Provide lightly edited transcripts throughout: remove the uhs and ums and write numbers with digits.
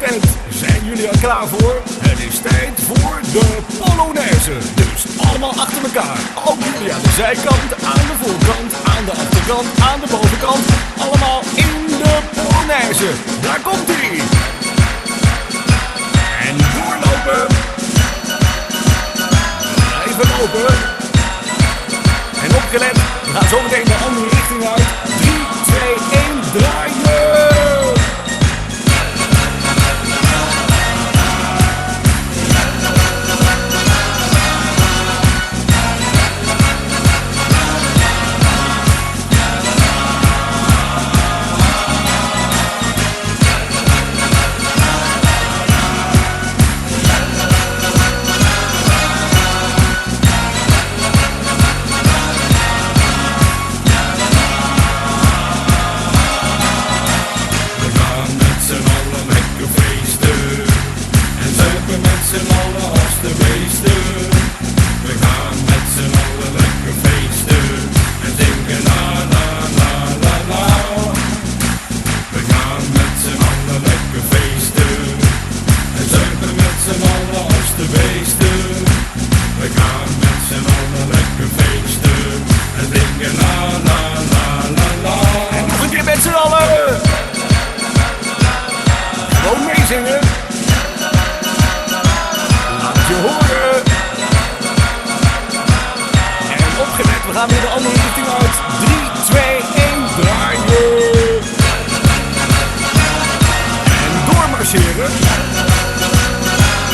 bent. Zijn jullie er klaar voor? Het is tijd voor de Polonaise. Dus allemaal achter elkaar. Ook jullie aan de zijkant, aan de voorkant, aan de achterkant, aan de bovenkant. Allemaal in de Polonaise. Daar komt ie. En doorlopen. Blijven lopen. En opgelet, we gaan zo meteen de andere richting uit. 3, 2, 1, draaien! Zingen. Laat je horen. En opgelet, we gaan weer de andere richting uit. 3, 2, 1, draaien. En doormarcheren.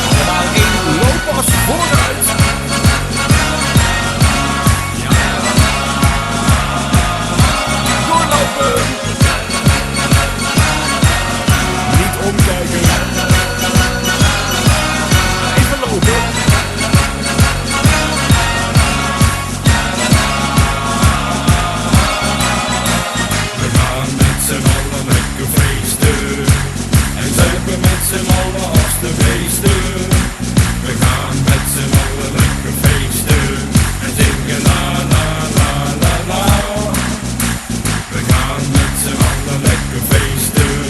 Allemaal in looppas vooruit. Ja. Doorlopen. Omkijken. Even lopen. We gaan met z'n allen lekker feesten. En zuipen met z'n allen als de beesten. We gaan met z'n allen lekker feesten. En zingen la la la la la. We gaan met z'n allen lekker feesten.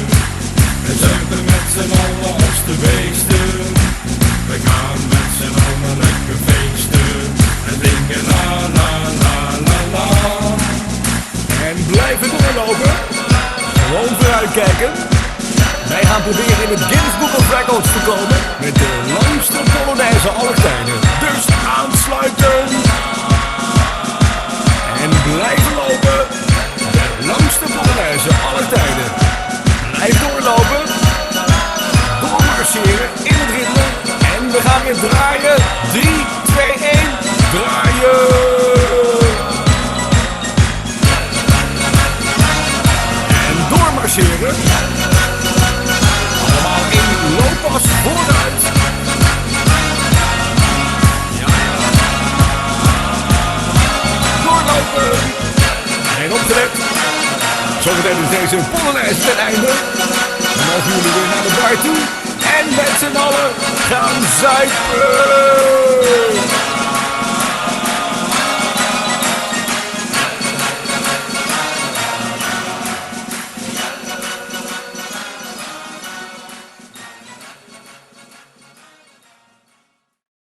En zuipen met z'n allen als de beesten. We gaan met z'n allen lekker feesten. En zingen la la la la la. En blijven doorlopen. Gewoon vooruit kijken. Wij gaan proberen in het Guinness Book of Records te komen. Met de langste Polonaise aller tijden. Dus aansluiten. En blijven lopen. De langste Polonaise aller tijden. Blijf doorlopen, doormarcheren in het ritme en we gaan weer draaien. 3, 2, 1, draaien! En doormarcheren. Allemaal in looppas vooruit. Ja. Doorlopen. En opgelet. Zometeen is deze Polonaise ten einde. Dan mogen jullie weer naar de bar toe. En met z'n allen gaan zuipen.